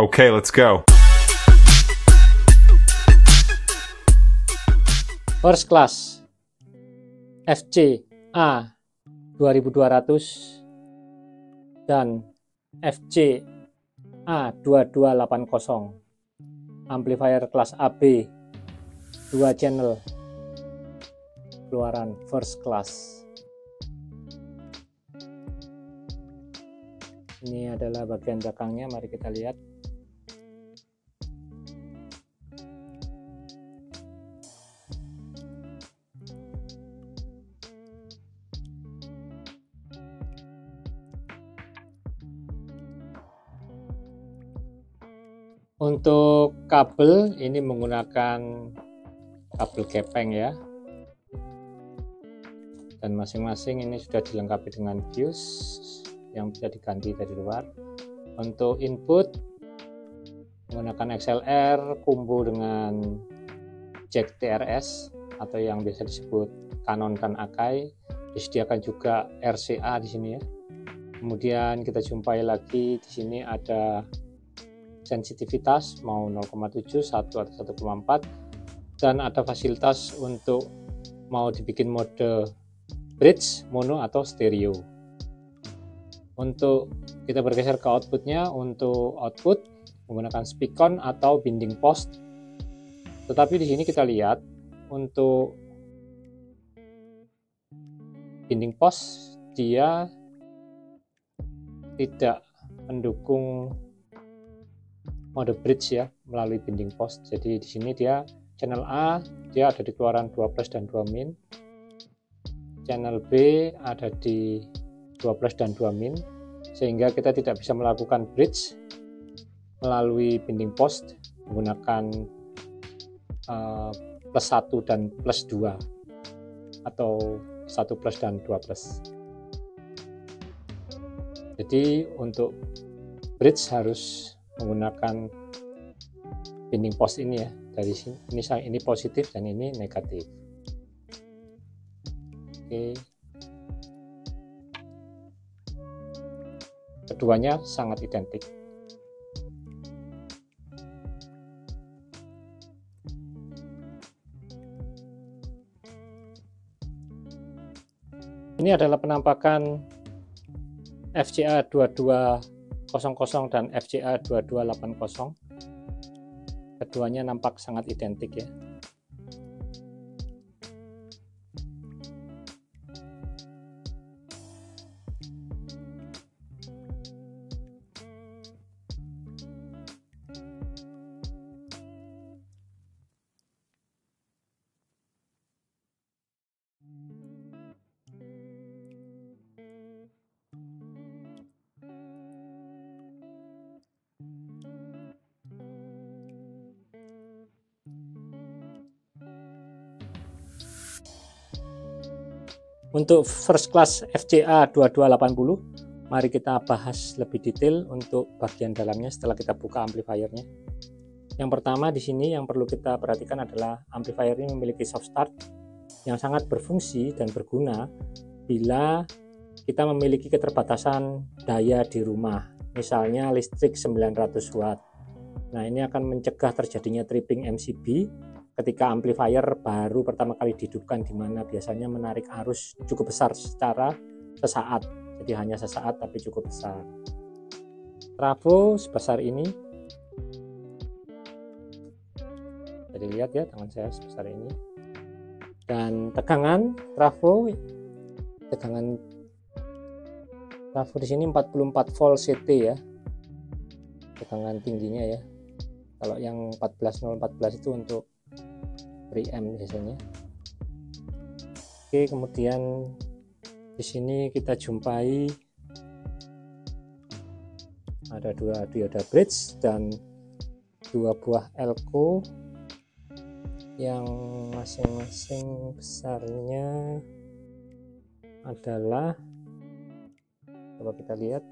Okay, let's go. First class FC A 2200 dan FC A 2280, amplifier kelas AB 2 channel keluaran first class. Ini adalah bagian belakangnya, mari kita lihat. Untuk kabel ini menggunakan kabel gepeng ya, dan masing-masing ini sudah dilengkapi dengan fuse yang bisa diganti dari luar. Untuk input menggunakan XLR combo dengan jack TRS atau yang biasa disebut Canon dan Akai. Disediakan juga RCA di sini ya. Kemudian kita jumpai lagi di sini ada sensitivitas mau 0,7, 1 atau 1,4, dan ada fasilitas untuk mau dibikin mode bridge, mono atau stereo. Untuk kita bergeser ke outputnya, untuk output menggunakan speakon atau binding post. Tetapi di sini kita lihat untuk binding post dia tidak mendukung mode bridge ya melalui binding post. Jadi di sini dia channel A dia ada di keluaran 2 plus dan 2 min. Channel B ada di 2 plus dan 2 min, sehingga kita tidak bisa melakukan bridge melalui binding post menggunakan plus 1 dan plus 2 atau 1 plus dan 2 plus. Jadi untuk bridge harus menggunakan binding post ini ya, dari sini ini positif dan ini negatif. Oke, keduanya sangat identik. Ini adalah penampakan FCA 2200 dan FCA 2280. Keduanya nampak sangat identik ya. Untuk first class FCA 2280, mari kita bahas lebih detail untuk bagian dalamnya setelah kita buka amplifiernya. Yang pertama di sini yang perlu kita perhatikan adalah amplifier ini memiliki soft start yang sangat berfungsi dan berguna bila kita memiliki keterbatasan daya di rumah, misalnya listrik 900 watt. Nah, ini akan mencegah terjadinya tripping MCB ketika amplifier baru pertama kali dihidupkan, di mana biasanya menarik arus cukup besar secara sesaat. Jadi hanya sesaat tapi cukup besar. Trafo sebesar ini. Jadi lihat ya, tangan saya sebesar ini. Dan tegangan trafo di sini 44 volt CT ya. Tegangan tingginya ya. Kalau yang 14014 itu untuk preamp biasanya. Oke, kemudian di sini kita jumpai ada 2 dioda bridge dan 2 buah elko yang masing-masing besarnya adalah, coba kita lihat,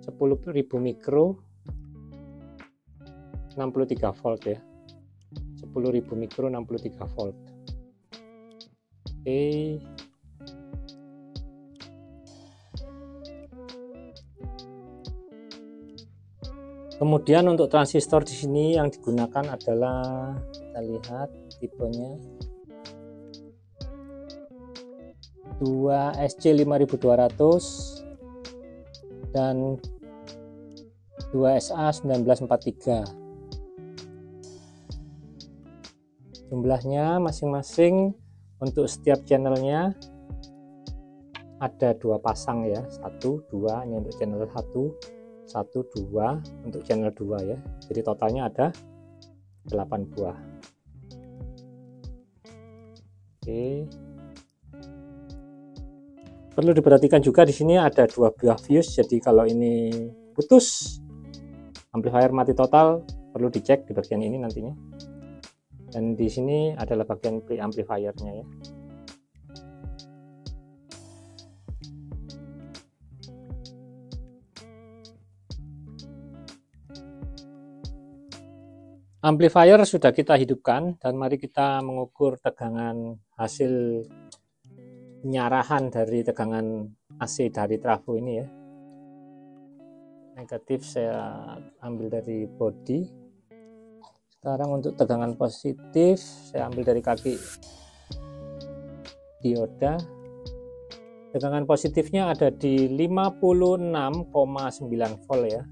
10.000 mikro 63 volt ya, 10.000 mikro 63 volt. Oke, Kemudian untuk transistor di sini yang digunakan adalah, kita lihat tipenya 2SC5200 dan 2SA1943. Jumlahnya masing-masing untuk setiap channelnya ada 2 pasang ya, 1, 2, ini untuk channel 1, 1, 2 untuk channel 2 ya. Jadi totalnya ada 8 buah. Oke. Perlu diperhatikan juga di sini ada 2 buah fuse. Jadi kalau ini putus, amplifier mati total, perlu dicek di bagian ini nantinya. Dan di sini adalah bagian preamplifiernya ya. Amplifier sudah kita hidupkan dan mari kita mengukur tegangan hasil penyarahan dari tegangan AC dari trafo ini ya. Negatif saya ambil dari body. Sekarang untuk tegangan positif saya ambil dari kaki dioda. Tegangan positifnya ada di 56,9 volt ya.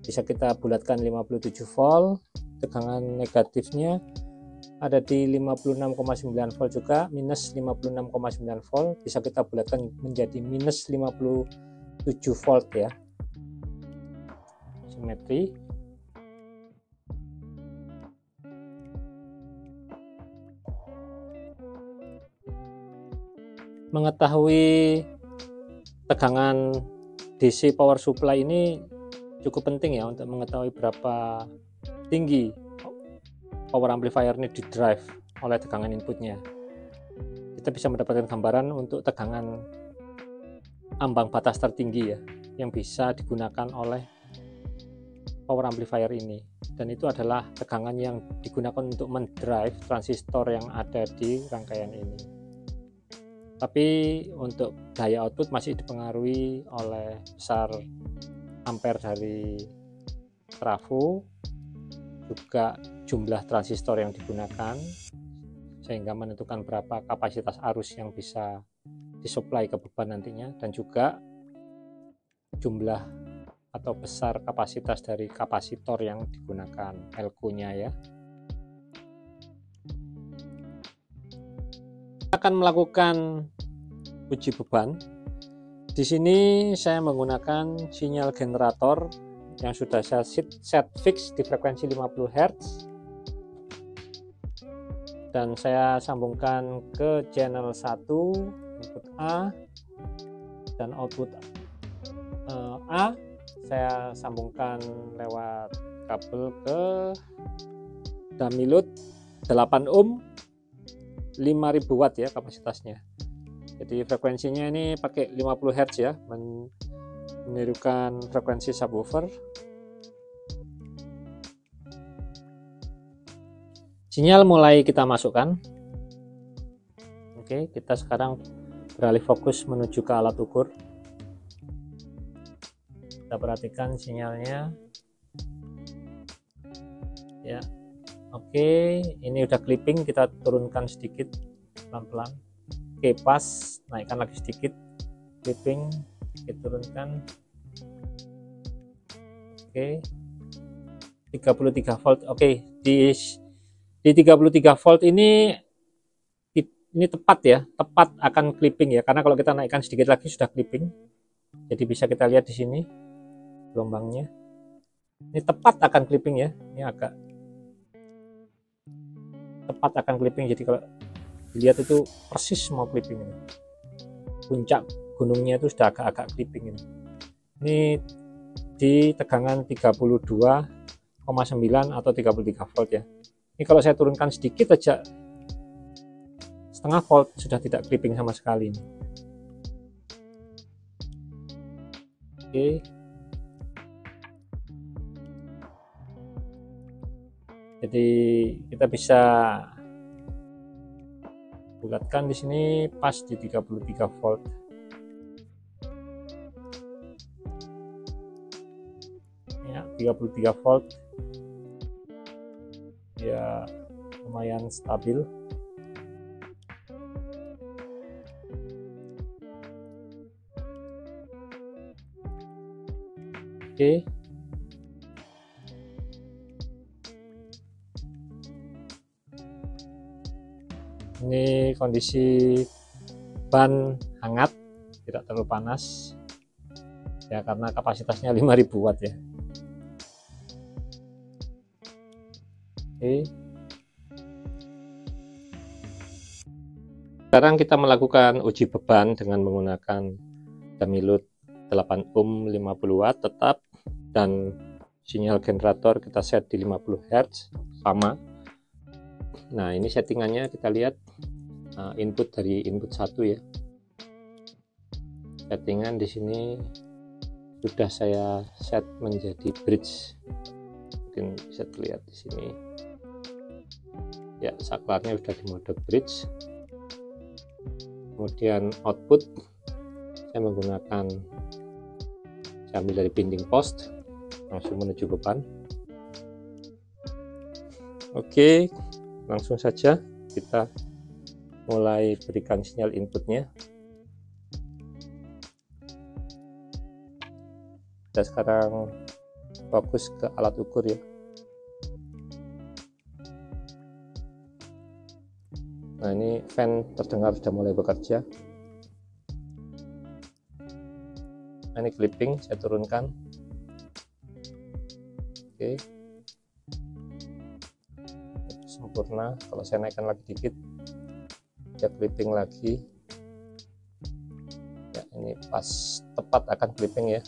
Bisa kita bulatkan 57 volt. Tegangan negatifnya ada di 56,9 volt juga, minus 56,9 volt. Bisa kita bulatkan menjadi minus 57 volt ya. Simetri. Mengetahui tegangan DC power supply ini cukup penting ya untuk mengetahui berapa tinggi power amplifier ini di drive oleh tegangan inputnya. Kita bisa mendapatkan gambaran untuk tegangan ambang batas tertinggi ya yang bisa digunakan oleh power amplifier ini, dan itu adalah tegangan yang digunakan untuk mendrive transistor yang ada di rangkaian ini. Tapi untuk daya output masih dipengaruhi oleh besar ampere dari trafo, juga jumlah transistor yang digunakan sehingga menentukan berapa kapasitas arus yang bisa disuplai ke beban nantinya, dan juga jumlah atau besar kapasitas dari kapasitor yang digunakan, Elko-nya ya. Akan melakukan uji beban. Di sini saya menggunakan sinyal generator yang sudah saya set fix di frekuensi 50 Hz, dan saya sambungkan ke channel 1 input A, dan output A saya sambungkan lewat kabel ke dummy load 8 ohm 5000 watt ya kapasitasnya. Jadi frekuensinya ini pakai 50 Hz ya, menirukan frekuensi subwoofer. Sinyal mulai kita masukkan. Oke, kita sekarang beralih fokus menuju ke alat ukur. Kita perhatikan sinyalnya ya. Oke, ini udah clipping, kita turunkan sedikit pelan-pelan. Oke, pas, naikkan lagi sedikit, clipping, kita turunkan. Oke, 33 volt. Oke, di 33 volt ini tepat ya, tepat akan clipping ya, karena kalau kita naikkan sedikit lagi sudah clipping. Jadi bisa kita lihat di sini gelombangnya. Ini tepat akan clipping ya, ini agak tepat akan clipping, jadi kalau dilihat itu persis mau clipping ini. Puncak gunungnya itu sudah agak-agak clipping ini. Ini di tegangan 32,9 atau 33 volt ya. Ini kalau saya turunkan sedikit aja, setengah volt, sudah tidak clipping sama sekali ini. Oke. Jadi kita bisa bulatkan di sini pas di 33 volt. Ya, 33 volt ya, lumayan stabil. Oke, ini kondisi ban hangat, tidak terlalu panas ya, karena kapasitasnya 5000 watt ya. Oke, sekarang kita melakukan uji beban dengan menggunakan dummy load 8 ohm 50 watt tetap, dan sinyal generator kita set di 50 Hz sama. Nah, ini settingannya kita lihat, input dari input 1 ya. Settingan di sini sudah saya set menjadi bridge, mungkin bisa terlihat di sini ya, saklarnya sudah di mode bridge. Kemudian output saya menggunakan, saya ambil dari binding post langsung menuju beban. Oke, langsung saja kita mulai berikan sinyal inputnya. Kita sekarang fokus ke alat ukur ya. Nah, ini fan terdengar sudah mulai bekerja. Nah, ini clipping saya turunkan. Oke, sempurna. Kalau saya naikkan lagi dikit, ya clipping lagi ya, ini pas tepat akan clipping ya.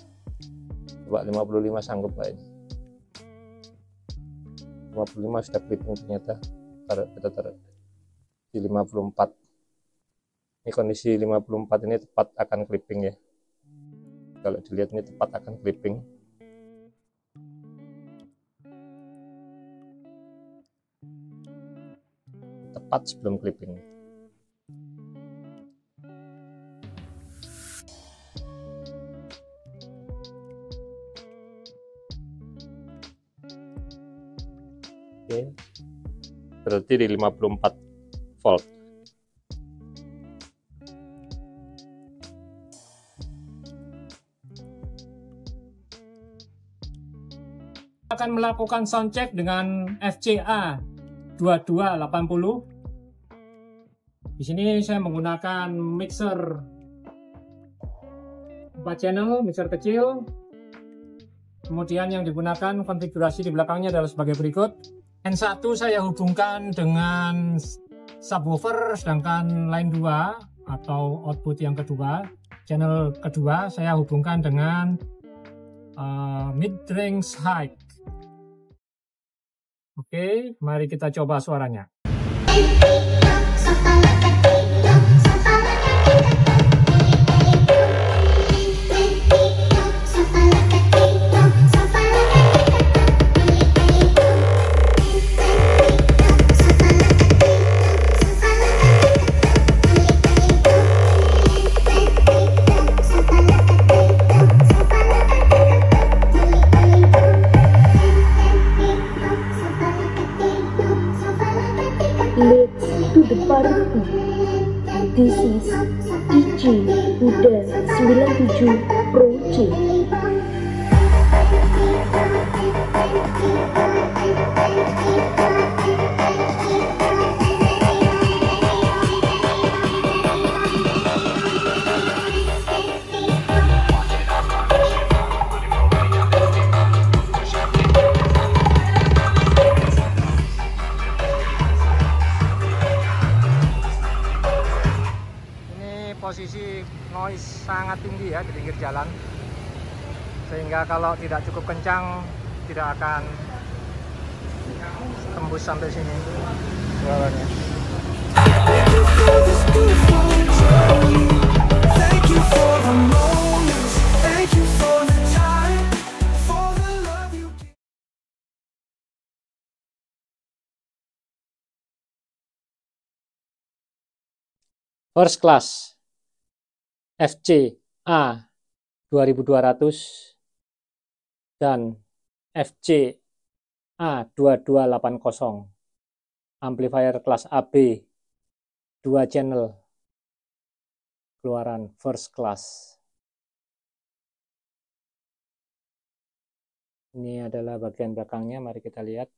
Coba 55 sanggup nggak ini? 55 sudah clipping ternyata. Kita taruh di 54. Ini kondisi 54 ini tepat akan clipping ya. Kalau dilihat ini tepat akan clipping. Tepat sebelum clipping. Oke, berarti di 54 volt. Akan melakukan sound check dengan FCA 2280. Di sini saya menggunakan mixer 4 channel, mixer kecil. Kemudian yang digunakan konfigurasi di belakangnya adalah sebagai berikut. N1 saya hubungkan dengan subwoofer, sedangkan line 2 atau output yang kedua, channel kedua saya hubungkan dengan mid-range high. Oke, mari kita coba suaranya. To the party. This is DJ Huda 97 Pro C. Posisi noise sangat tinggi ya di pinggir jalan, sehingga kalau tidak cukup kencang tidak akan tembus sampai sini suaranya. First class FCA 2200 dan FCA2280, amplifier kelas AB 2 channel, keluaran first class. Ini adalah bagian belakangnya, mari kita lihat.